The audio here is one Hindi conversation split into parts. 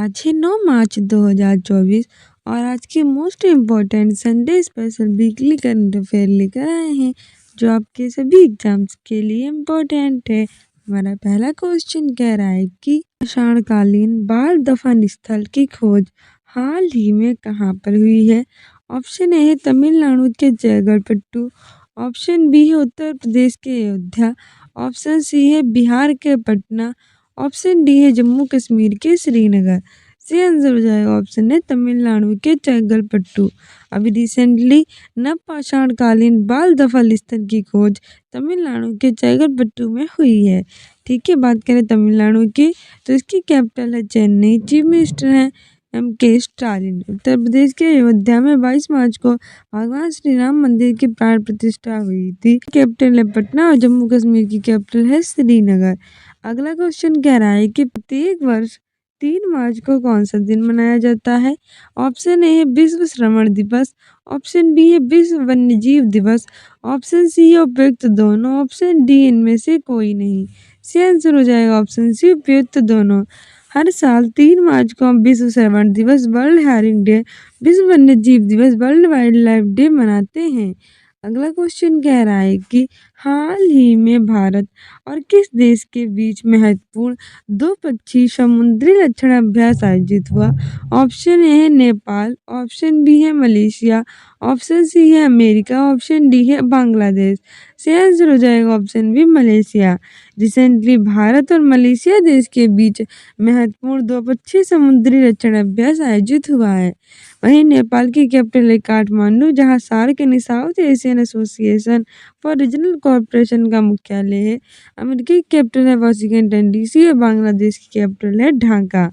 आज है 9 मार्च 2024 और आज के most important Sunday special weekly current affair लेकर आए हैं जो आपके सभी एग्जाम्स के लिए इम्पोर्टेंट है। हमारा पहला क्वेश्चन कह रहा है कि पाषाणकालीन बाल दफन स्थल की खोज हाल ही में कहाँ पर हुई है। ऑप्शन ए है तमिलनाडु के जयगढ़पट्टू, ऑप्शन बी है उत्तर प्रदेश के अयोध्या, ऑप्शन सी है बिहार के पटना, ऑप्शन डी है जम्मू कश्मीर के श्रीनगर। सही आंसर हो जाएगा ऑप्शन है तमिलनाडु के चंगलपट्टू। अभी रिसेंटली नवपाषाणकालीन बाल दफन स्थल की खोज तमिलनाडु के चंगलपट्टू में हुई है। ठीक है, बात करें तमिलनाडु की तो इसकी कैपिटल है चेन्नई। चीफ मिनिस्टर हैं M.K. स्टालिन। उत्तर प्रदेश के अयोध्या में 22 मार्च को भगवान श्री राम मंदिर की प्राण प्रतिष्ठा हुई थी। कैपिटल है पटना और जम्मू कश्मीर की कैपिटल है श्रीनगर। अगला क्वेश्चन कह रहा है कि प्रत्येक वर्ष 3 मार्च को कौन सा दिन मनाया जाता है। ऑप्शन ए है विश्व श्रवण दिवस, ऑप्शन बी है विश्व वन्यजीव दिवस, ऑप्शन सी है उपयुक्त दोनों, ऑप्शन डी इनमें से कोई नहीं। सही आंसर हो जाएगा ऑप्शन सी उपयुक्त दोनों। हर साल 3 मार्च को हम विश्व श्रवण दिवस, वर्ल्ड हेरिंग डे, विश्व वन्यजीव दिवस, वर्ल्ड वाइल्ड लाइफ डे मनाते हैं। अगला क्वेश्चन कह रहा है कि हाल ही में भारत और किस देश के बीच महत्वपूर्ण द्विपक्षीय समुद्री लक्षण अभ्यास आयोजित हुआ। ऑप्शन ए है नेपाल, ऑप्शन बी है मलेशिया, ऑप्शन सी है अमेरिका, ऑप्शन डी है बांग्लादेश। सही आंसर हो जाएगा option B Malaysia. Recently Bharat और मलेशिया देश के बीच महत्वपूर्ण द्विपक्षीय समुद्री लक्षण अभ्यास आयोजित हुआ है। वहीं नेपाल की कैपिटल है काठमांडू, जहां सार्क यानी south Asian association for regional cooperation का मुख्यालय है। अमेरिका की कैपिटल है वाशिंगटन DC और बांग्लादेश की कैपिटल है ढाका।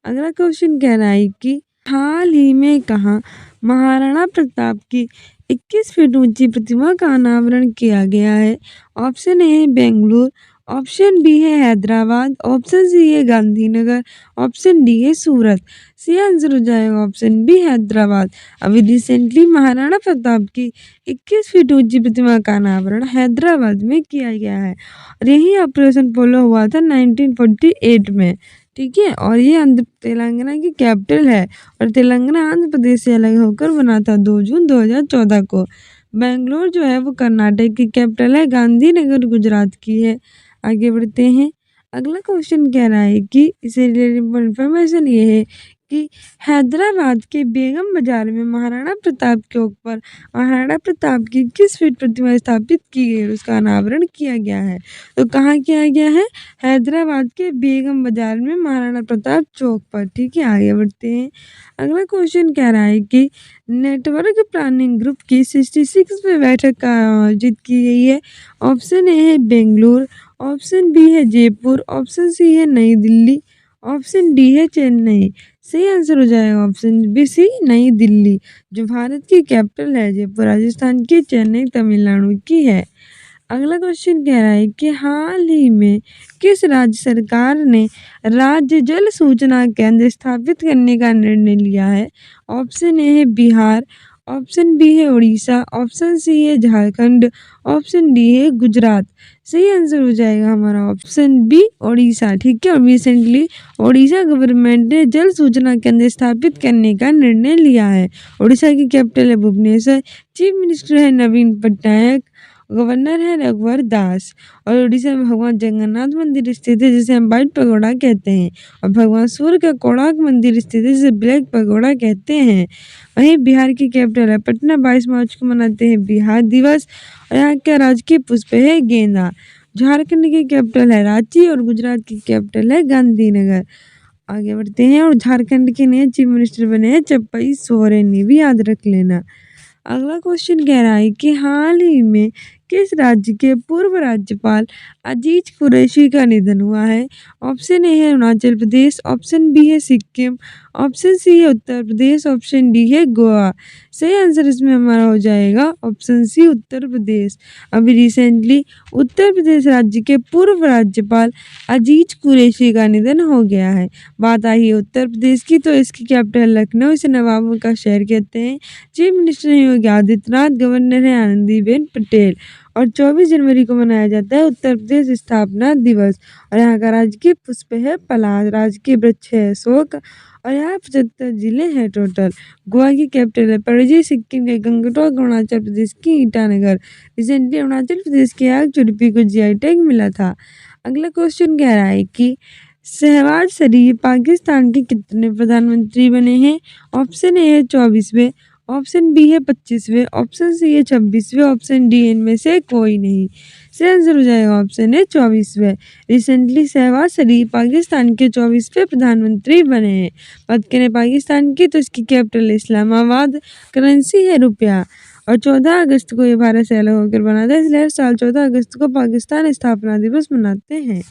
अगला क्वेश्चन कह रहा है कि हाल ही में कहाँ महाराणा प्रताप की 21 फीट ऊंची प्रतिमा का अनावरण किया गया है। ऑप्शन ए है बेंगलुरु, ऑप्शन बी है हैदराबाद, ऑप्शन सी है गांधीनगर, ऑप्शन डी है सूरत। सही आंसर हो जाएगा ऑप्शन बी हैदराबाद। अभी रिसेंटली महाराणा प्रताप की 21 फीट ऊंची प्रतिमा का अनावरण हैदराबाद में किया गया है और यही ऑपरेशन पोलो हुआ था 1948 में। ठीक है, और ये तेलंगाना की कैपिटल है और तेलंगाना आंध्र प्रदेश से अलग होकर बना था 2 जून 2014 को। बेंगलोर जो है वो कर्नाटक की कैपिटल है, गांधीनगर गुजरात की है। आगे बढ़ते हैं। अगला क्वेश्चन कह रहा है कि इसे रिलेटेड इन्फॉर्मेशन ये है कि हैदराबाद के बेगम बाजार में महाराणा प्रताप के ऊपर महाराणा प्रताप की किस फीट प्रतिमा स्थापित की गई, उसका अनावरण किया गया है। तो कहाँ किया गया है? हैदराबाद के बेगम बाजार में महाराणा प्रताप चौक पर। ठीक है, आगे बढ़ते हैं। अगला क्वेश्चन कह रहा है कि नेटवर्क प्लानिंग ग्रुप की 66वीं बैठक का आयोजित की गई है। ऑप्शन ए है बेंगलुरु, ऑप्शन बी है जयपुर, ऑप्शन सी है नई दिल्ली, ऑप्शन डी है चेन्नई। सही आंसर हो जाएगा ऑप्शन बी सी नई दिल्ली, जो भारत की कैपिटल है। जयपुर राजस्थान की, चेन्नई तमिलनाडु की है। अगला क्वेश्चन कह रहा है कि हाल ही में किस राज्य सरकार ने राज्य जल सूचना केंद्र स्थापित करने का निर्णय लिया है। ऑप्शन ए है बिहार, ऑप्शन बी है उड़ीसा, ऑप्शन सी है झारखंड, ऑप्शन डी है गुजरात। सही आंसर हो जाएगा हमारा ऑप्शन बी उड़ीसा। ठीक है, और रिसेंटली उड़ीसा गवर्नमेंट ने जल सूचना केंद्र स्थापित करने का निर्णय लिया है। उड़ीसा की कैपिटल है भुवनेश्वर। चीफ मिनिस्टर है नवीन पटनायक, गवर्नर है रघुवर दास। और उड़ीसा में भगवान जगन्नाथ मंदिर स्थित है, जिसे हम व्हाइट पगोड़ा कहते हैं, और भगवान सूर्य का कोणार्क मंदिर स्थित है, जिसे ब्लैक पगोड़ा कहते हैं। वहीं बिहार की कैपिटल है पटना। 22 मार्च को मनाते हैं बिहार दिवस और यहाँ का राजकीय पुष्प है गेंदा। झारखंड की कैपिटल है रांची और गुजरात की कैपिटल है गांधीनगर। आगे बढ़ते हैं। और झारखंड के नए चीफ मिनिस्टर बने हैं चंपई सोरेन, ये भी याद रख लेना। अगला क्वेश्चन कह रहा है कि हाल ही में किस राज्य के पूर्व राज्यपाल अजीज कुरैशी का निधन हुआ है। ऑप्शन ए है अरुणाचल प्रदेश, ऑप्शन बी है सिक्किम, ऑप्शन सी है उत्तर प्रदेश, ऑप्शन डी है गोवा। सही आंसर इसमें हमारा हो जाएगा ऑप्शन सी उत्तर प्रदेश। अभी रिसेंटली उत्तर प्रदेश राज्य के पूर्व राज्यपाल अजीज कुरैशी का निधन हो गया है। बात आई है उत्तर प्रदेश की, तो इसकी कैपिटल लखनऊ, इसे नवाबों का शहर कहते हैं। चीफ मिनिस्टर है योगी आदित्यनाथ, गवर्नर है आनंदीबेन पटेल। और 24 जनवरी को मनाया जाता है उत्तर प्रदेश स्थापना दिवस। और यहाँ का राजकीय पुष्प है पलाश, राजकीय वृक्ष है अशोक और यहाँ 75 जिले हैं टोटल। गोवा की कैपिटल है पणजी, सिक्किम के गंगटोक, अरुणाचल प्रदेश की ईटानगर। रिसेंटली अरुणाचल प्रदेश के आग चुरपी को जीआई टैग मिला था। अगला क्वेश्चन कह रहा है कि शहबाज शरीफ पाकिस्तान के कितने प्रधानमंत्री बने हैं? ऑप्शन ए है 24वें, ऑप्शन बी है 25वें, ऑप्शन सी है 26वें, ऑप्शन डी इनमें से कोई नहीं। सही आंसर हो जाएगा ऑप्शन है 24वें। रिसेंटली शहबाज शरीफ पाकिस्तान के 24वें प्रधानमंत्री बने हैं। बात करें पाकिस्तान की तो इसकी कैपिटल इस्लामाबाद, करेंसी है रुपया और 14 अगस्त को ये भारत से अलग होकर बना था, इसलिए हर साल 14 अगस्त को पाकिस्तान स्थापना दिवस मनाते हैं।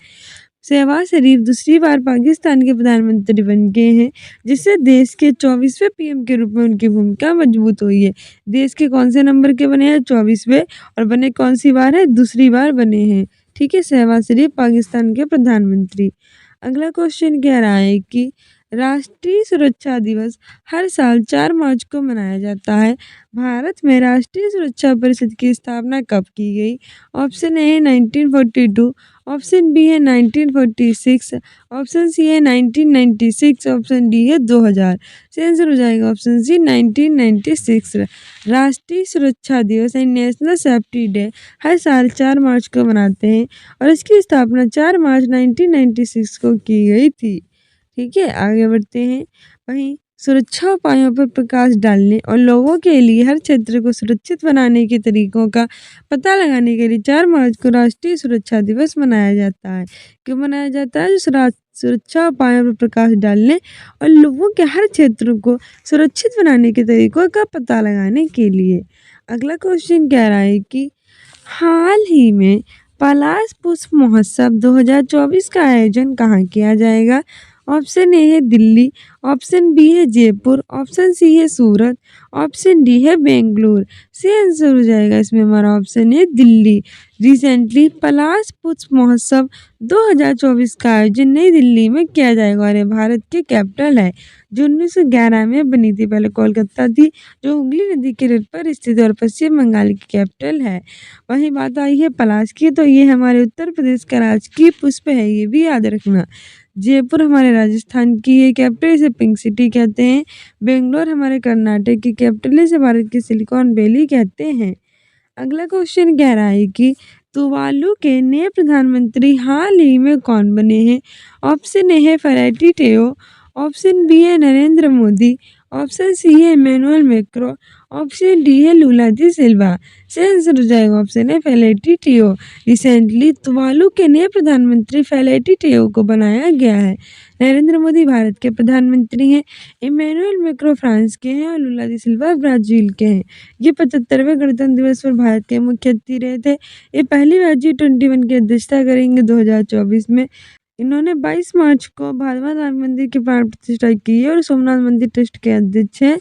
शहबाज शरीफ दूसरी बार पाकिस्तान के प्रधानमंत्री बन गए हैं, जिससे देश के 24वें पीएम के रूप में उनकी भूमिका मजबूत हुई है। देश के कौन से नंबर के बने हैं? 24वें। और बने कौन सी बार है? दूसरी बार बने हैं। ठीक है, शहबाज शरीफ पाकिस्तान के प्रधानमंत्री। अगला क्वेश्चन कह रहा है कि राष्ट्रीय सुरक्षा दिवस हर साल 4 मार्च को मनाया जाता है। भारत में राष्ट्रीय सुरक्षा परिषद की स्थापना कब की गई? ऑप्शन ए है 1942, ऑप्शन बी है 1946, ऑप्शन सी है 1996, ऑप्शन डी है 2000। सही आंसर हो जाएगा ऑप्शन सी 1996। राष्ट्रीय सुरक्षा दिवस यानी नेशनल सेफ्टी डे हर साल 4 मार्च को मनाते हैं और इसकी स्थापना 4 मार्च 1996 को की गई थी। ठीक है, आगे बढ़ते हैं। वहीं सुरक्षा उपायों पर प्रकाश डालने और लोगों के लिए हर क्षेत्र को सुरक्षित बनाने के तरीकों का पता लगाने के लिए 4 मार्च को राष्ट्रीय सुरक्षा दिवस मनाया जाता है। क्यों मनाया जाता है? सुरक्षा उपायों पर प्रकाश डालने और लोगों के हर क्षेत्र को सुरक्षित बनाने के तरीकों का पता लगाने के लिए। अगला क्वेश्चन कह रहा है कि हाल ही में पलाश पुष्प महोत्सव 2024 का आयोजन कहाँ किया जाएगा? ऑप्शन ए है दिल्ली, ऑप्शन बी है जयपुर, ऑप्शन सी है सूरत, ऑप्शन डी है बेंगलुरु। सही आंसर हो जाएगा इसमें हमारा ऑप्शन है दिल्ली। रिसेंटली पलाश पुष्प महोत्सव 2024 का आयोजन नई दिल्ली में किया जाएगा और ये भारत की कैपिटल है, जो 1911 में बनी थी। पहले कोलकाता थी, जो हुगली नदी के तट पर स्थित और पश्चिम बंगाल की कैपिटल है। वहीं बात आई है पलाश की, तो ये हमारे उत्तर प्रदेश का राजकीय पुष्प है, ये भी याद रखना। जयपुर हमारे राजस्थान की है कैपिटल, इसे पिंक सिटी कहते हैं। बेंगलोर हमारे कर्नाटक की कैपिटल, इसे भारत की सिलिकॉन वैली कहते हैं। अगला क्वेश्चन कह रहा है कि तुवालू के नए प्रधानमंत्री हाल ही में कौन बने हैं? ऑप्शन ए है फेलेटी टेओ, ऑप्शन बी है नरेंद्र मोदी, ऑप्शन सी है इमैनुअल मैक्रो, ऑप्शन डी है लूला दी सिल्वा। सही आंसर हो जाएगा ऑप्शन है फेलेटी टेओ। रिसेंटली तुवालू के नए प्रधानमंत्री फेलेटी टेओ को बनाया गया है। नरेंद्र मोदी भारत के प्रधानमंत्री हैं, इमैनुअल मैक्रो फ्रांस के हैं और लूला दी सिल्वा ब्राजील के हैं। ये 75वें गणतंत्र दिवस पर भारत के मुख्य अतिथि रहे थे। ये पहली बार G21 की अध्यक्षता करेंगे 2024 में। इन्होंने 22 मार्च को भागवत राम मंदिर की प्राण प्रतिष्ठा की है और सोमनाथ मंदिर ट्रस्ट के अध्यक्ष हैं।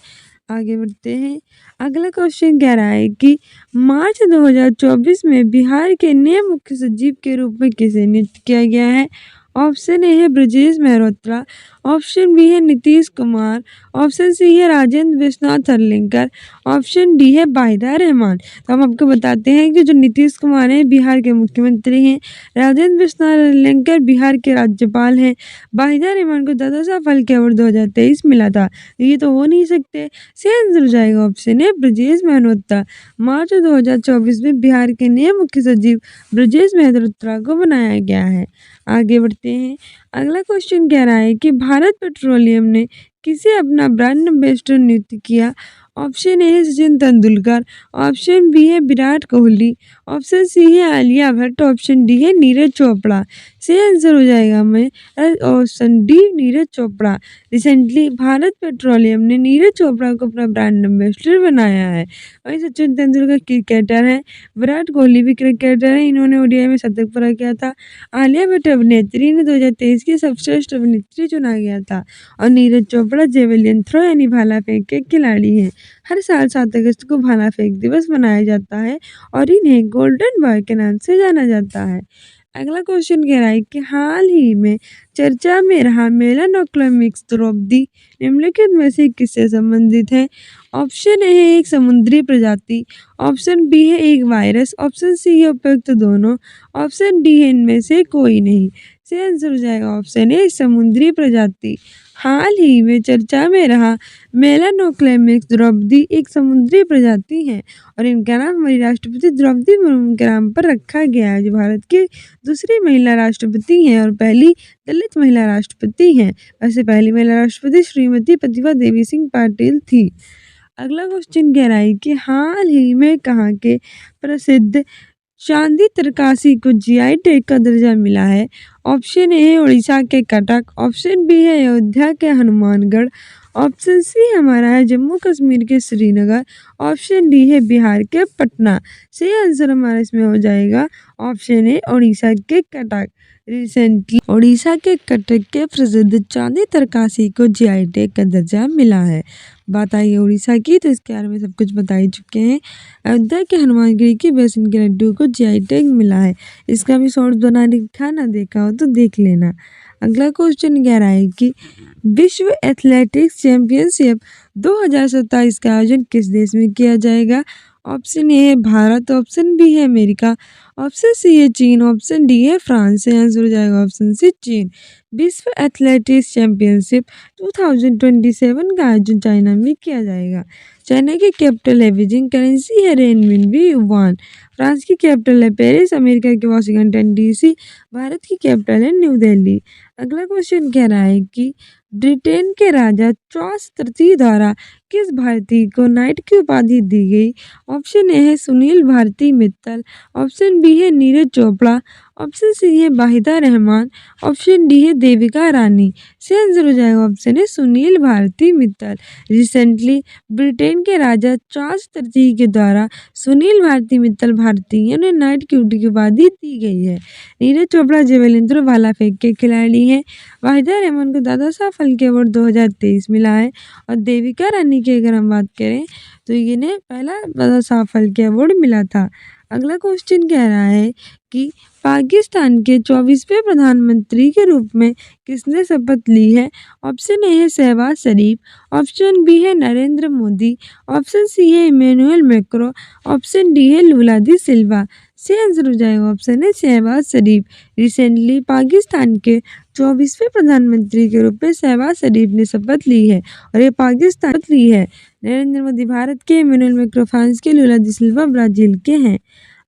आगे बढ़ते हैं। अगला क्वेश्चन कह रहा है कि मार्च 2024 में बिहार के नए मुख्य सचिव के रूप में किसे नियुक्त किया गया है? ऑप्शन ए है ब्रजेश मेहरोत्रा, ऑप्शन बी है नीतीश कुमार, ऑप्शन सी है राजेंद्र विश्वनाथ हरलिंकर, ऑप्शन डी है वाहिदा रहमान। तो हम आपको बताते हैं कि जो नीतीश कुमार हैं बिहार के मुख्यमंत्री हैं, राजेंद्र विश्वनाथ हरलिंकर बिहार के राज्यपाल हैं, वाहिदा रहमान को दादा साहब फाल्के अवार्ड 2023 मिला था। ये तो हो नहीं सकते। सही आंसर हो जाएगा ऑप्शन है ब्रजेश मेहरोत्रा। मार्च 2024 में बिहार के नए मुख्य सचिव ब्रजेश मेहरोत्रा को बनाया गया है। आगे बढ़ते हैं। अगला क्वेश्चन कह रहा है कि भारत पेट्रोलियम ने किसे अपना ब्रांड एम्बेसडर नियुक्त किया? ऑप्शन ए है सचिन तेंदुलकर, ऑप्शन बी है विराट कोहली, ऑप्शन सी है आलिया भट्ट, ऑप्शन डी है नीरज चोपड़ा। सही आंसर हो जाएगा हमें option D Neeraj Chopra. Recently Bharat petroleum ने नीरज चोपड़ा को अपना ब्रांड एम्बेसडर बनाया है। वहीं सचिन तेंदुलकर क्रिकेटर हैं, विराट कोहली भी क्रिकेटर हैं, इन्होंने ओडीआई में शतक पूरा किया था। आलिया भट्ट अभिनेत्री ने 2023 की सर्वश्रेष्ठ अभिनेत्री चुना गया था और नीरज चोपड़ा जेवलिन थ्रो यानी भाला फेंक के खिलाड़ी हैं। हर साल 7 अगस्त को भाला फेंक दिवस मनाया जाता है और इन्हें गोल्डन बॉय के नाम से जाना जाता है। अगला क्वेश्चन कह रहा है कि हाल ही में चर्चा में रहा मेलानोक्लेमिक्स द्रौपदी निम्नलिखित में से किससे संबंधित है? ऑप्शन ए है एक समुद्री प्रजाति, ऑप्शन बी है एक वायरस, ऑप्शन सी है उपयुक्त दोनों, ऑप्शन डी है इनमें से कोई नहीं। सही आंसर हो जाएगा ऑप्शन ए समुद्री प्रजाति। हाल ही में चर्चा में रहा मेलानोक्लेमिक्स द्रौपदी एक समुद्री प्रजाति है और इनका नाम हमारी राष्ट्रपति द्रौपदी मुर्मू के नाम पर रखा गया है, जो भारत की दूसरी महिला राष्ट्रपति हैं और पहली दलित महिला राष्ट्रपति हैं। वैसे पहली महिला राष्ट्रपति श्रीमती प्रतिभा देवी सिंह पाटिल थी। अगला क्वेश्चन कह रहा है कि हाल ही में कहाँ के प्रसिद्ध चांदी तरकासी को जीआई टैग का दर्जा मिला है? ऑप्शन ए है उड़ीसा के कटक, ऑप्शन बी है अयोध्या के हनुमानगढ़, ऑप्शन सी हमारा है जम्मू कश्मीर के श्रीनगर, ऑप्शन डी है बिहार के पटना। सही आंसर हमारा इसमें हो जाएगा ऑप्शन ए उड़ीसा के कटक। रिसेंटली उड़ीसा के कटक के प्रसिद्ध चांदी तरकासी को जीआई टैग का दर्जा मिला है। बात आई है उड़ीसा की, तो इसके बारे में सब कुछ बता ही चुके हैं। अयोध्या के हनुमानगढ़ी के बेसन के लड्डू को जीआई टैग मिला है। इसका भी शॉर्ट बना रखा, ना देखा हो तो देख लेना। अगला क्वेश्चन कह रहा है कि विश्व एथलेटिक्स चैंपियनशिप 2027 का आयोजन किस देश में किया जाएगा? ऑप्शन ए है भारत, ऑप्शन बी है अमेरिका, ऑप्शन सी है चीन, ऑप्शन डी है फ्रांस। से आंसर हो जाएगा ऑप्शन सी चीन। विश्व एथलेटिक्स चैंपियनशिप 2027 का आयोजन चाइना में किया जाएगा। चाइना की कैपिटल है बीजिंग, करेंसी है रेनमिनबी युआन। फ्रांस की कैपिटल है पेरिस, अमेरिका की वाशिंगटन डीसी, भारत की कैपिटल है न्यू दिल्ली। अगला क्वेश्चन कह रहा है कि ब्रिटेन के राजा चार्ल्स तृतीय द्वारा किस भारतीय को नाइट की उपाधि दी गई? ऑप्शन ए है सुनील भारती मित्तल, ऑप्शन बी है नीरज चोपड़ा, ऑप्शन सी है वाहिदा रहमान, ऑप्शन डी है देविका रानी। से आंसर हो जाएगा ऑप्शन है सुनील भारती मित्तल। रिसेंटली ब्रिटेन के राजा चार्ल्स तृतीय के द्वारा सुनील भारती मित्तल भारतीयों ने नाइट की उपाधि दी गई है। नीरज चोपड़ा जेवेलिन थ्रो भाला फेंक के खिलाड़ी हैं। वाहिदा रहमान को दादा साहब फाल्के अवार्ड 2023 मिला है और देविका रानी की अगर हम बात करें तो इन्हें पहला दादा साहब फाल्के अवार्ड मिला था। अगला क्वेश्चन कह रहा है कि पाकिस्तान के 24वें प्रधानमंत्री के रूप में किसने शपथ ली है? ऑप्शन ए है शहबाज शरीफ, ऑप्शन बी है नरेंद्र मोदी, ऑप्शन सी है इमैनुअल मैक्रो, ऑप्शन डी है लुला दी सिल्वा। से आंसर हो जाएगा ऑप्शन है शहबाज शरीफ। रिसेंटली पाकिस्तान के 24वें प्रधानमंत्री के रूप में शहबाज शरीफ ने शपथ ली है और ये पाकिस्तान ली है। नरेंद्र मोदी भारत के, इमैनुअल मैक्रो फ्रांस के, लुला दी सिल्वा ब्राजील के हैं।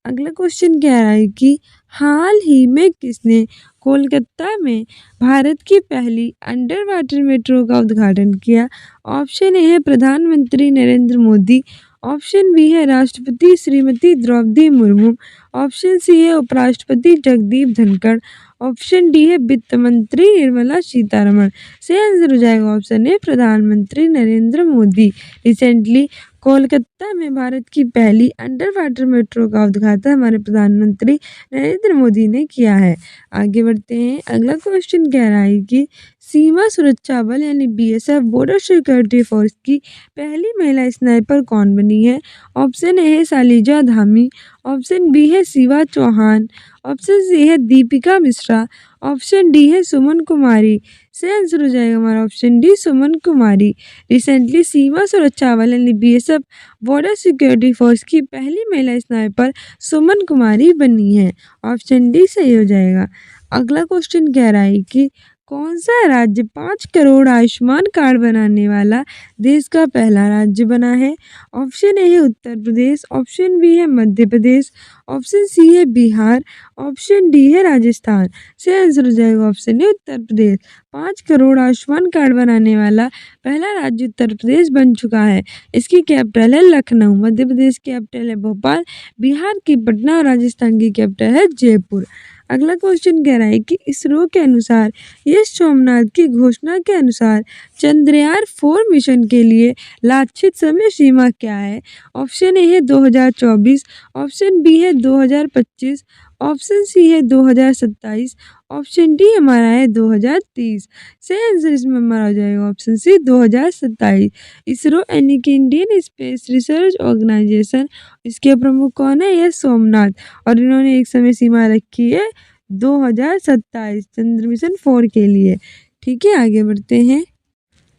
अगला क्वेश्चन कह रहा है कि हाल ही में किसने कोलकाता में भारत की पहली अंडर वाटर मेट्रो का उद्घाटन किया? ऑप्शन ए है प्रधानमंत्री नरेंद्र मोदी, ऑप्शन बी है राष्ट्रपति श्रीमती द्रौपदी मुर्मू, ऑप्शन सी है उपराष्ट्रपति जगदीप धनखड़, ऑप्शन डी है वित्त मंत्री निर्मला सीतारमण। से आंसर हो जाएगा ऑप्शन ए प्रधानमंत्री नरेंद्र मोदी। रिसेंटली कोलकाता में भारत की पहली अंडर वाटर मेट्रो का उद्घाटन हमारे प्रधानमंत्री नरेंद्र मोदी ने किया है। आगे बढ़ते हैं। अगला क्वेश्चन कह रहा है कि सीमा सुरक्षा बल यानी बीएसएफ बॉर्डर सिक्योरिटी फोर्स की पहली महिला स्नाइपर कौन बनी है? ऑप्शन ए है शालिजा धामी, ऑप्शन बी है शिवा चौहान, ऑप्शन सी है दीपिका मिश्रा, ऑप्शन डी है सुमन कुमारी। से आंसर हो जाएगा हमारा ऑप्शन डी सुमन कुमारी। रिसेंटली सीमा सुरक्षा बल यानी बीएसएफ बॉर्डर सिक्योरिटी फोर्स की पहली महिला स्नाइपर सुमन कुमारी बनी है। ऑप्शन डी सही हो जाएगा। अगला क्वेश्चन कह रहा है कि कौन सा राज्य 5 करोड़ आयुष्मान कार्ड बनाने वाला देश का पहला राज्य बना है? ऑप्शन ए है उत्तर प्रदेश, ऑप्शन बी है मध्य प्रदेश, ऑप्शन सी है बिहार, ऑप्शन डी है राजस्थान। से आंसर हो जाएगा option A Uttar Pradesh. 5 crore Ayushman card बनाने वाला पहला राज्य उत्तर प्रदेश बन चुका है। इसकी कैपिटल है लखनऊ, मध्य प्रदेश की कैपिटल है भोपाल, बिहार की पटना और राजस्थान की कैपिटल है जयपुर। अगला क्वेश्चन कह रहा है कि इसरो के अनुसार यश सोमनाथ की घोषणा के अनुसार चंद्रयान 4 मिशन के लिए लक्षित समय सीमा क्या है? ऑप्शन ए है 2024, ऑप्शन बी है 2025, ऑप्शन सी है 2027, ऑप्शन डी हमारा है 2030। सही आंसर इसमें हमारा हो जाएगा ऑप्शन सी 2027। इसरो यानी कि इंडियन स्पेस रिसर्च ऑर्गेनाइजेशन, इसके प्रमुख कौन है? यश सोमनाथ, और इन्होंने एक समय सीमा रखी है 2027 चंद्र मिशन 4 के लिए। ठीक है, आगे बढ़ते हैं।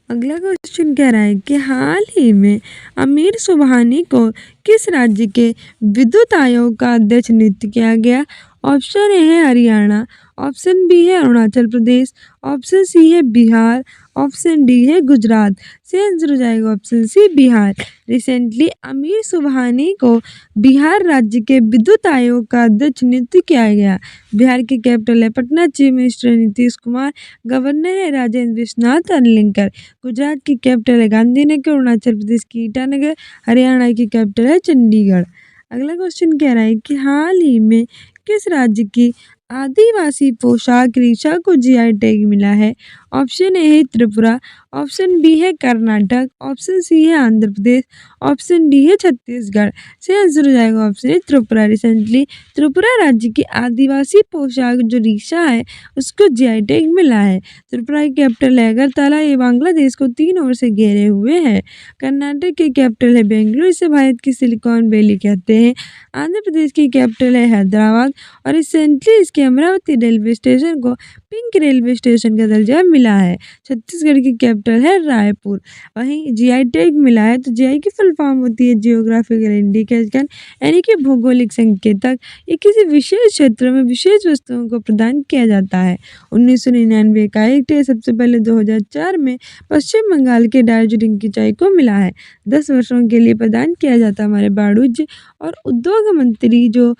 अगला क्वेश्चन कह रहा है कि हाल ही में आमिर सुबहानी को किस राज्य के विद्युत आयोग का अध्यक्ष नियुक्त किया गया? ऑप्शन ए है हरियाणा, ऑप्शन बी है अरुणाचल प्रदेश, ऑप्शन सी है बिहार, ऑप्शन डी है गुजरात। से आंसर हो जाएगा option C Bihar. Recently Aamir Subhani को बिहार राज्य के विद्युत आयोग का अध्यक्ष नियुक्त किया गया। बिहार की कैपिटल है पटना, चीफ मिनिस्टर है नीतीश कुमार, गवर्नर है राजेंद्र विश्वनाथ अरलिंकर। गुजरात की कैपिटल है गांधीनगर, अरुणाचल प्रदेश की ईटानगर, हरियाणा की कैपिटल है चंडीगढ़। अगला क्वेश्चन कह रहा है कि हाल ही में किस राज्य की आदिवासी पोशाक रीशा को जीआई टैग मिला है? ऑप्शन ए है त्रिपुरा, ऑप्शन बी है कर्नाटक, ऑप्शन सी है आंध्र प्रदेश, ऑप्शन डी है छत्तीसगढ़। से आंसर हो जाएगा option A Tripura. Recently Tripura राज्य की आदिवासी पोशाक जो रीशा है उसको जीआई टैग मिला है। त्रिपुरा की कैपिटल है अगरतला, ये बांग्लादेश को 3 ओर से घेरे हुए है। कर्नाटक की कैपिटल है बेंगलुरु, इसे भारत की सिलिकॉन वैली कहते हैं। आंध्र प्रदेश की कैपिटल है हैदराबाद और रिसेंटली इसके अमरावती रेलवे स्टेशन को पिंक रेलवे स्टेशन का दर्जा मिला है। छत्तीसगढ़ की कैपिटल है रायपुर। वहीं जीआई टैग मिला है, तो जीआई की फुल फॉर्म होती है जियोग्राफिकल इंडिकेशन, यानी कि भौगोलिक संकेतक। ये किसी विशेष क्षेत्र में विशेष वस्तुओं को प्रदान किया जाता है। 1999 का एक्ट है। सबसे पहले 2004 में पश्चिम बंगाल के दार्जिलिंग की चाय को मिला है। 10 वर्षों के लिए प्रदान किया जाता है। हमारे वाणिज्य और उद्योग मंत्री जो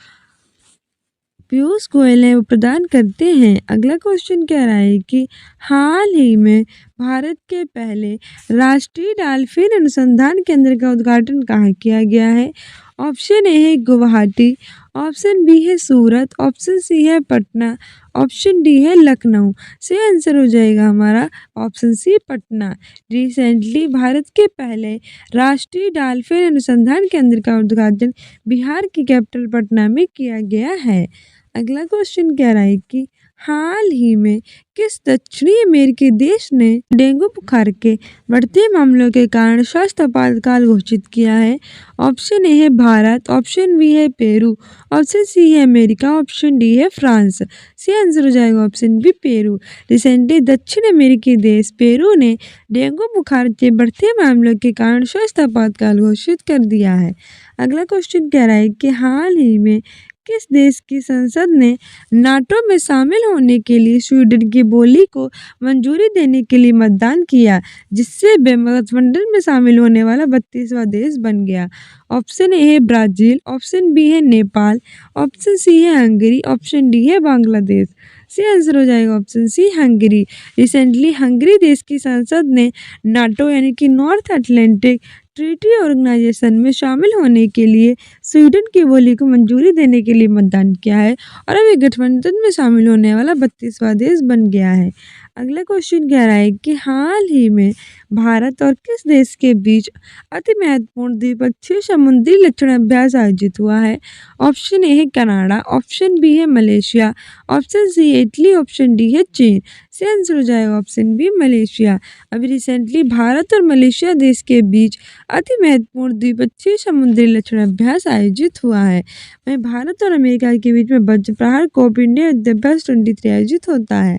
पीयूष गोयल है वो प्रदान करते हैं। अगला क्वेश्चन कह रहा है कि हाल ही में भारत के पहले राष्ट्रीय डॉल्फिन अनुसंधान केंद्र का उद्घाटन कहाँ किया गया है? ऑप्शन ए है गुवाहाटी, ऑप्शन बी है सूरत, ऑप्शन सी है पटना, ऑप्शन डी है लखनऊ। से आंसर हो जाएगा हमारा option C Patna. Recently Bharat के पहले राष्ट्रीय डॉल्फिन अनुसंधान केंद्र का उद्घाटन बिहार की कैपिटल पटना में किया गया है। अगला क्वेश्चन कह रहा है कि हाल ही में किस दक्षिणी अमेरिकी देश ने डेंगू बुखार के बढ़ते मामलों के कारण स्वास्थ्य आपातकाल घोषित किया है? ऑप्शन ए है भारत, ऑप्शन बी है पेरू, ऑप्शन सी है अमेरिका, ऑप्शन डी है फ्रांस। से आंसर हो जाएगा ऑप्शन बी पेरू। रिसेंटली दक्षिण अमेरिकी देश पेरू ने डेंगू बुखार के बढ़ते मामलों के कारण स्वास्थ्य आपातकाल घोषित कर दिया है। अगला क्वेश्चन कह रहा है कि हाल ही में किस देश की संसद ने नाटो में शामिल होने के लिए स्वीडन की बोली को मंजूरी देने के लिए मतदान किया, जिससे वे गठबंधन में शामिल होने वाला 32वां देश बन गया? ऑप्शन ए है ब्राजील, ऑप्शन बी है नेपाल, ऑप्शन सी है हंगरी, ऑप्शन डी है बांग्लादेश। से आंसर हो जाएगा option C Hungary. Recently Hungary देश की संसद ने नाटो यानी कि नॉर्थ अटलांटिक ट्रीटी ऑर्गेनाइजेशन में शामिल होने के लिए स्वीडन की बोली को मंजूरी देने के लिए मतदान किया है और अब ये गठबंधन में शामिल होने वाला 32वां देश बन गया है। अगला क्वेश्चन कह रहा है कि हाल ही में भारत और किस देश के बीच अति महत्वपूर्ण द्विपक्षीय समुद्री लक्षण अभ्यास आयोजित हुआ है? ऑप्शन ए है कनाडा, ऑप्शन बी है मलेशिया, ऑप्शन सी है इटली, ऑप्शन डी है चीन। से आंसर हो जाएगा ऑप्शन बी मलेशिया। अभी रिसेंटली भारत और मलेशिया देश के बीच अति महत्वपूर्ण द्विपक्षीय समुद्री लक्षण अभ्यास आयोजित हुआ है। वहीं भारत और अमेरिका के बीच में वज्र प्रहार कोप इंडिया युद्धाभ्यास 23 आयोजित होता है।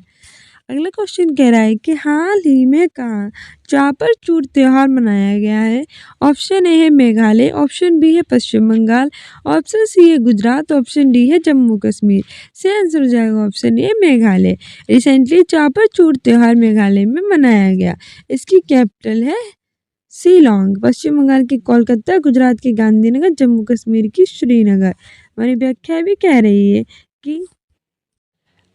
अगला क्वेश्चन कह रहा है कि हाल ही में कहाँ चापर चूर त्योहार मनाया गया है? ऑप्शन ए है मेघालय, ऑप्शन बी है पश्चिम बंगाल, ऑप्शन सी है गुजरात, ऑप्शन डी है जम्मू कश्मीर। से आंसर हो जाएगा option A Meghalaya. Recently chopper चूर त्योहार मेघालय में मनाया गया। इसकी कैपिटल है शिलोंग। पश्चिम बंगाल की कोलकाता, गुजरात की गांधीनगर, जम्मू कश्मीर की श्रीनगर। हमारी व्याख्या भी कह रही है कि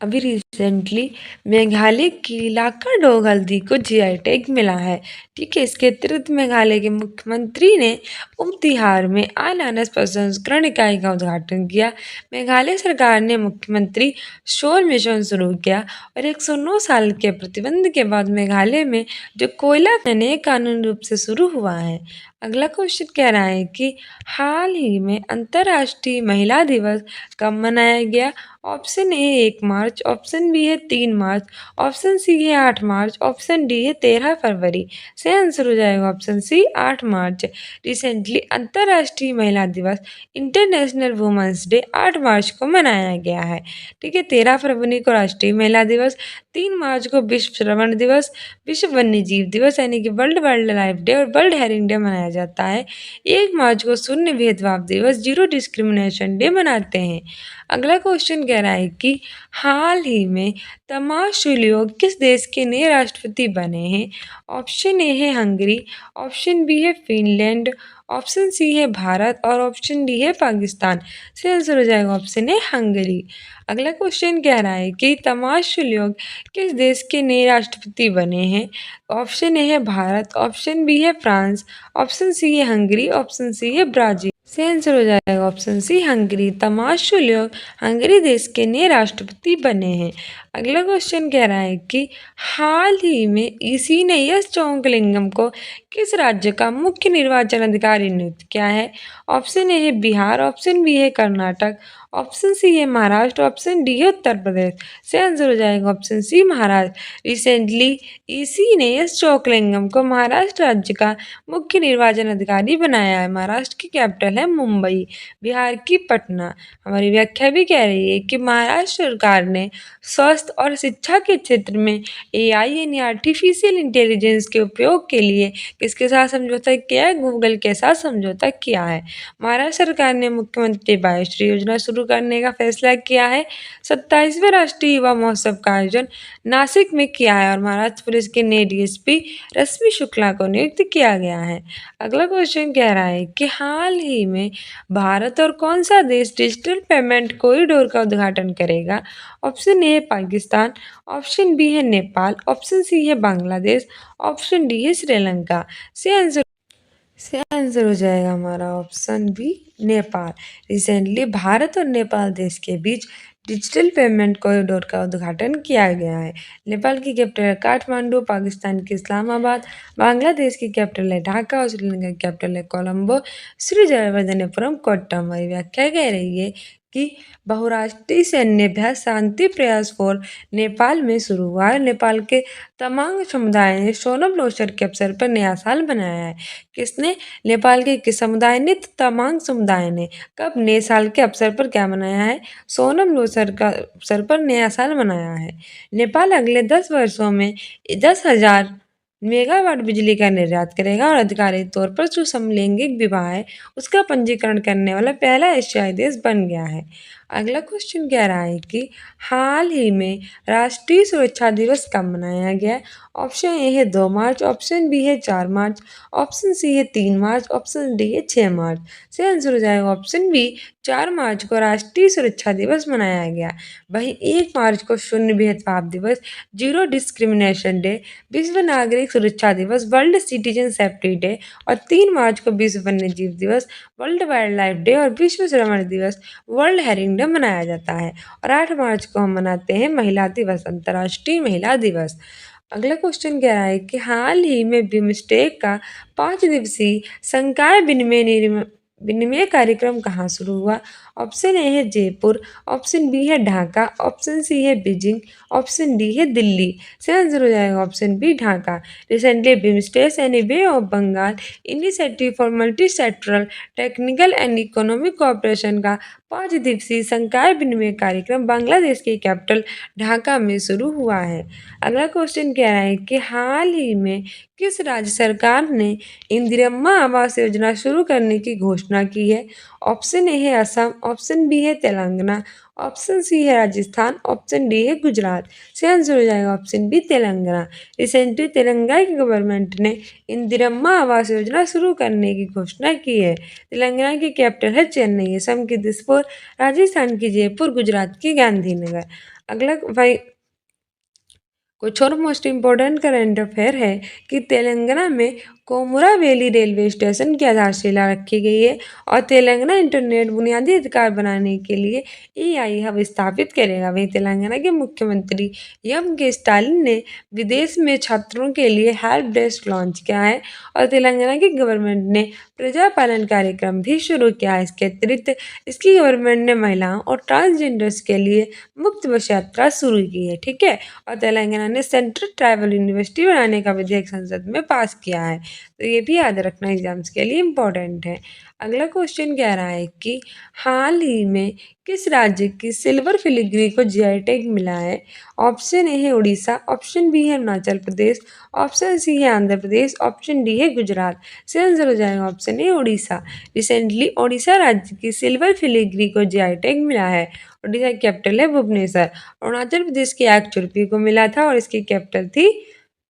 अभी रिसेंटली मेघालय की लाकाडोंग हल्दी को जीआई टैग मिला है। ठीक है, इसके अतिरिक्त मेघालय के मुख्यमंत्री ने उमतिहार में अनानास प्रसंस्करण इकाई का उद्घाटन किया। मेघालय सरकार ने मुख्यमंत्री शोर मिशन शुरू किया और 109 साल के प्रतिबंध के बाद मेघालय में जो कोयला नए कानूनी रूप से शुरू हुआ है। अगला क्वेश्चन कह रहा है कि हाल ही में अंतर्राष्ट्रीय महिला दिवस कब मनाया गया। ऑप्शन ए 1 मार्च, ऑप्शन बी है 3 मार्च, ऑप्शन सी है 8 मार्च, ऑप्शन डी है 13 फरवरी। से आंसर हो जाएगा ऑप्शन सी 8 मार्च। रिसेंटली अंतर्राष्ट्रीय महिला दिवस इंटरनेशनल वुमेंस डे 8 मार्च को मनाया गया है। ठीक है, 13 फरवरी को राष्ट्रीय महिला दिवस, 3 मार्च को विश्व श्रवण दिवस, विश्व वन्य जीव दिवस यानी कि वर्ल्ड वाइल्ड लाइफ डे और वर्ल्ड हेरिंग डे मनाया जाता है। 1 मार्च को शून्य भेदभाव दिवस, जीरो डिस्क्रिमिनेशन डे मनाते हैं। अगला क्वेश्चन कह रहा है कि हाल ही में तमाशुलियो किस देश के नए राष्ट्रपति बने हैं। ऑप्शन ए है हंगरी, ऑप्शन बी है फिनलैंड, ऑप्शन सी है भारत और ऑप्शन डी है पाकिस्तान। से आंसर हो जाएगा ऑप्शन ए हंगरी। अगला क्वेश्चन कह रहा है कि तमाशुलियो किस देश के नए राष्ट्रपति बने हैं। ऑप्शन ए है भारत, ऑप्शन बी है फ्रांस, ऑप्शन सी है हंगरी, ऑप्शन सी है ब्राजील। से आंसर हो जाएगा ऑप्शन सी हंगरी। तमाशुलियो हंगरी देश के नए राष्ट्रपति बने हैं। अगला क्वेश्चन कह रहा है कि हाल ही में ईसी ने यस चौंगलिंगम को किस राज्य का मुख्य निर्वाचन अधिकारी नियुक्त किया है। ऑप्शन ए है बिहार, ऑप्शन बी है कर्नाटक, ऑप्शन सी है महाराष्ट्र, ऑप्शन डी है उत्तर प्रदेश। से आंसर हो जाएगा option C Maharashtra. Recently EC ने एस चौकलिंगम को महाराष्ट्र राज्य का मुख्य निर्वाचन अधिकारी बनाया है। महाराष्ट्र की कैपिटल है मुंबई, बिहार की पटना। हमारी व्याख्या भी कह रही है कि महाराष्ट्र सरकार ने स्वास्थ्य और शिक्षा के क्षेत्र में एआई यानी आर्टिफिशियल इंटेलिजेंस के उपयोग के लिए किसके साथ समझौता किया है। गूगल के साथ समझौता किया है। महाराष्ट्र सरकार ने मुख्यमंत्री वायुश्री योजना शुरू करने का फैसला किया है। 27वें राष्ट्रीय युवा महोत्सव का आयोजन नासिक में किया है और महाराष्ट्र पुलिस के नए डीएसपी रश्मि शुक्ला को नियुक्त किया गया है। अगला क्वेश्चन कह रहा है कि हाल ही में भारत और कौन सा देश डिजिटल पेमेंट कॉरिडोर का उद्घाटन करेगा। ऑप्शन ए है पाकिस्तान, ऑप्शन बी है नेपाल, ऑप्शन सी है बांग्लादेश, ऑप्शन डी है श्रीलंका। से आंसर हो जाएगा हमारा option B Nepal. Recently Bharat और नेपाल देश के बीच डिजिटल पेमेंट कॉरिडोर का उद्घाटन किया गया है। नेपाल की कैपिटल है काठमांडू, पाकिस्तान की इस्लामाबाद, बांग्लादेश की कैपिटल है ढाका और श्रीलंका की कैपिटल है कोलंबो, श्री जयवर्धनेपुरम कोट्टम। हमारी व्याख्या कह रही है कि बहुराष्ट्रीय सैन्य अभ्यास शांति प्रयास फोर नेपाल में शुरू हुआ है। नेपाल के तमांग समुदाय ने सोनम लोसर के अवसर पर नया साल मनाया है। किसने? नेपाल के किस समुदाय ने? तो तमांग समुदाय ने। कब? नए साल के अवसर पर क्या मनाया है? सोनम लोसर का अवसर पर नया साल मनाया है। नेपाल अगले 10 वर्षों में 10,000 मेगावाट बिजली का निर्यात करेगा और आधिकारिक तौर पर जो समलैंगिक विवाह है उसका पंजीकरण करने वाला पहला एशियाई देश बन गया है। अगला क्वेश्चन कह रहा है कि हाल ही में राष्ट्रीय सुरक्षा दिवस कब मनाया गया। ऑप्शन ए है 2 मार्च, ऑप्शन बी है 4 मार्च, ऑप्शन सी है 3 मार्च, ऑप्शन डी है 6 मार्च। से आंसर हो जाएगा ऑप्शन बी 4 मार्च को राष्ट्रीय सुरक्षा दिवस मनाया गया। वहीं 1 मार्च को शून्य भेदभाव दिवस, जीरो डिस्क्रिमिनेशन डे, विश्व नागरिक सुरक्षा दिवस, वर्ल्ड सिटीजन सेफ्टी डे और 3 मार्च को विश्व वन्य जीव दिवस, वर्ल्ड वाइल्ड लाइफ डे और विश्व श्रवण दिवस, वर्ल्ड हेरिंग डे मनाया जाता है। और 8 मार्च को हम मनाते हैं महिला दिवस, अंतर्राष्ट्रीय महिला दिवस। अगला क्वेश्चन कह रहा है कि हाल ही में बिमस्टेक का 5 दिवसीय संकाय विनिमय कार्यक्रम कहाँ शुरू हुआ। ऑप्शन ए है जयपुर, ऑप्शन बी है ढाका, ऑप्शन सी है बीजिंग, ऑप्शन डी है दिल्ली। से आंसर हो जाएगा option B Dhaka. Recently BIMSTEC यानी bay of Bengal initiative for multi sectoral technical and economic cooperation का 5 दिवसीय संकाय विनिमय कार्यक्रम बांग्लादेश की कैपिटल ढाका में शुरू हुआ है। अगला क्वेश्चन कह रहा है कि हाल ही में किस राज्य सरकार ने इंदिरम्मा आवास योजना शुरू करने की घोषणा की है। ऑप्शन ए है असम, ऑप्शन बी है तेलंगाना, ऑप्शन सी है राजस्थान, ऑप्शन डी है गुजरात। से आंसर हो जाएगा option B Telangana. Recently Telangana की गवर्नमेंट ने इंदिरम्मा आवास योजना शुरू करने की घोषणा की है। तेलंगाना की कैपिटल है चेन्नई, असम की दिसपुर, राजस्थान की जयपुर, गुजरात की गांधीनगर। अगला भाई कुछ और मोस्ट इम्पोर्टेंट करेंट अफेयर है कि तेलंगाना में कोमुरावेली रेलवे स्टेशन की आधारशिला रखी गई है और तेलंगाना इंटरनेट बुनियादी अधिकार बनाने के लिए एआई हब स्थापित करेगा। वहीं तेलंगाना के मुख्यमंत्री के स्टालिन ने विदेश में छात्रों के लिए हेल्प डेस्क लॉन्च किया है और तेलंगाना की गवर्नमेंट ने प्रजा पालन कार्यक्रम भी शुरू किया है। इसके अतिरिक्त इसकी गवर्नमेंट ने महिलाओं और ट्रांसजेंडर्स के लिए मुक्त बस यात्रा शुरू की है। ठीक है, और तेलंगाना ने सेंट्रल ट्राइबल यूनिवर्सिटी बनाने का विधेयक संसद में पास किया है। तो ये भी याद रखना एग्जाम्स के लिए इम्पोर्टेंट है। अगला क्वेश्चन कह रहा है कि हाल ही में किस राज्य की सिल्वर फिलिग्री को जीआई टैग मिला है? ऑप्शन ए है उड़ीसा, ऑप्शन बी है अरुणाचल प्रदेश, ऑप्शन सी है आंध्र प्रदेश, ऑप्शन डी है गुजरात। सही आंसर हो जाएगा option A Orissa. Recently Orissa राज्य की सिल्वर फिलिग्री को जीआई टैग मिला है। उड़ीसा की कैपिटल है भुवनेश्वर। अरुणाचल प्रदेश की आग चुरपी को मिला था और इसकी कैपिटल थी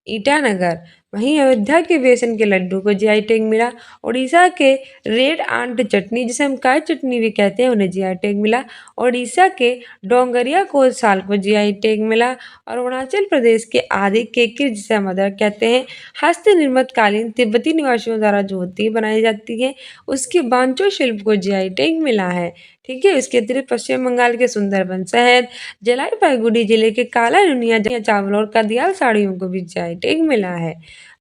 ईटानगर। वहीं अयोध्या के बेसन के लड्डू को जीआई टैग मिला। उड़ीसा के रेड आंट चटनी, जिसे हम काय चटनी भी कहते हैं, उन्हें जीआई टैग मिला। उड़ीसा के डोंगरिया कोल साल को जीआई टैग मिला। और अरुणाचल प्रदेश के आदि केकिर, जिसे हम अदरक कहते हैं, हस्त निर्मित कालीन तिब्बती निवासियों द्वारा जो होती बनाई जाती है, उसके बांचो शिल्प को जीआई टैग मिला है। ठीक है, इसके अतिरिक्त पश्चिम बंगाल के सुंदरबन शहर, जलाईपाईगुड़ी जिले के काला नुनिया चावल और कदियाल साड़ियों को भी जीआई टैग मिला है।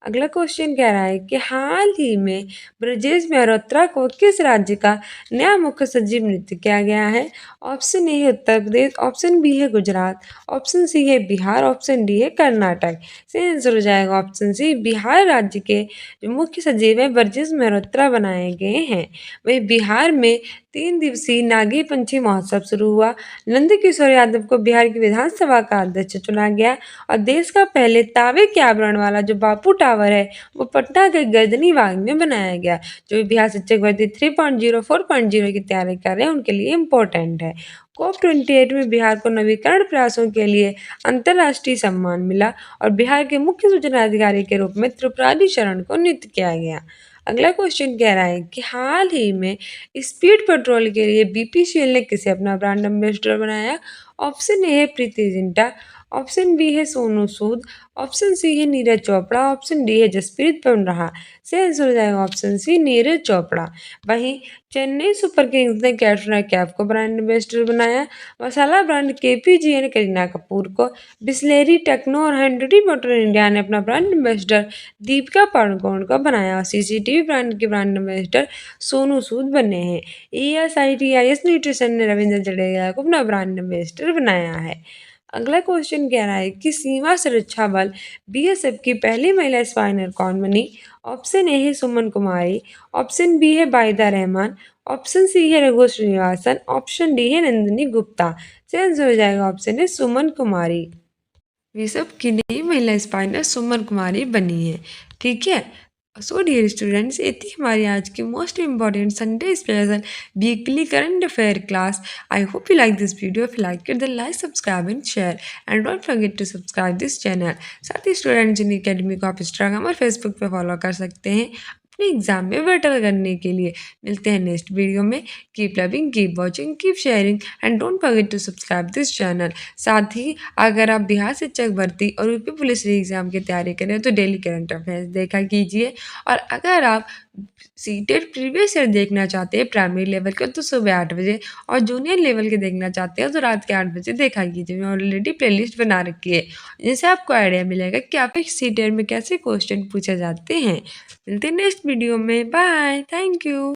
अगला क्वेश्चन कह रहा है कि हाल ही में ब्रजेश मेहरोत्रा को किस राज्य का नया मुख्य सचिव नियुक्त किया गया है? ऑप्शन ए है उत्तर प्रदेश, ऑप्शन बी है गुजरात, ऑप्शन सी है बिहार, ऑप्शन डी है कर्नाटक। सही आंसर हो जाएगा ऑप्शन सी, बिहार राज्य के जो मुख्य सचिव है ब्रजेश मेहरोत्रा बनाए गए हैं। वही बिहार में 3 दिवसीय नागी पंचमी महोत्सव शुरू हुआ। नंदकिशोर यादव को बिहार की विधानसभा का अध्यक्ष चुना गया और देश का पहले तावे के आवरण वाला जो बापू टावर है वो पटना के गर्दनी बाग में बनाया गया। जो भी बिहार शिक्षक भर्ती 3.0 4.0 की तैयारी कर रहे हैं उनके लिए इम्पोर्टेंट है। COP28 में बिहार को नवीकरण प्रयासों के लिए अंतर्राष्ट्रीय सम्मान मिला और बिहार के मुख्य सूचना अधिकारी के रूप में त्रिपुरारी शरण को नियुक्त किया गया। अगला क्वेश्चन कह रहा है कि हाल ही में स्पीड पेट्रोल के लिए बीपीसीएल ने किसे अपना ब्रांड एम्बेसडर बनाया? ऑप्शन ए है प्रीति जिंटा, ऑप्शन बी है सोनू सूद, ऑप्शन सी है नीरज चोपड़ा, ऑप्शन डी है जसप्रीत बुमराह। सही आंसर हो जाएगा ऑप्शन सी नीरज चोपड़ा। वहीं चेन्नई सुपर किंग्स ने कैटरीना कैफ को ब्रांड एम्बेसडर बनाया। मसाला ब्रांड केपीजी ने करीना कपूर को, बिस्लेरी, टेक्नो और हैंड्री मोटर इंडिया ने अपना ब्रांड एम्बेसडर दीपिका पादुकोण को बनाया और सीसीटीवी ब्रांड के ब्रांड एम्बेसडर सोनू सूद बने हैं। ESITIS न्यूट्रिशन ने रविंद्र जडेजा को अपना ब्रांड एम्बेसडर बनाया है। अगला क्वेश्चन कह रहा है कि सीमा सुरक्षा बल बीएसएफ की पहली महिला स्पाइनर कौन बनी? ऑप्शन ए है सुमन कुमारी, ऑप्शन बी है बाइदा रहमान, ऑप्शन सी है रघु श्रीनिवासन, ऑप्शन डी है नंदिनी गुप्ता। सही आंसर हो जाएगा ऑप्शन है सुमन कुमारी। बीएसएफ की नई महिला स्पाइनर सुमन कुमारी बनी है। ठीक है, सो डियर स्टूडेंट्स, ये थी हमारी आज की most important Sunday special weekly current affair class. I hope you like this video. If you like it then like, subscribe and share and don't forget to subscribe this channel. साथ ही स्टूडेंट्स इन अकेडमी को आप इंस्टाग्राम और फेसबुक पे फॉलो कर सकते हैं अपने एग्जाम में बेटर करने के लिए। मिलते हैं नेक्स्ट वीडियो में। Keep loving, keep watching, keep sharing and don't forget to subscribe this channel. साथ ही अगर आप बिहार शिक्षक भर्ती और यूपी पुलिस एग्जाम की तैयारी करें तो डेली करंट अफेयर्स देखा कीजिए। और अगर आप सीटेट प्रीवियस ईयर देखना चाहते हैं प्राइमरी लेवल के तो सुबह 8 बजे, और जूनियर लेवल के देखना चाहते हैं तो रात के 8 बजे देखा कीजिए। मैं ऑलरेडी प्लेलिस्ट बना रखी है, जिससे आपको आइडिया मिलेगा कि आप एक सीटेट में कैसे क्वेश्चन पूछे जाते हैं। मिलते हैं नेक्स्ट वीडियो में। Bye, thank you.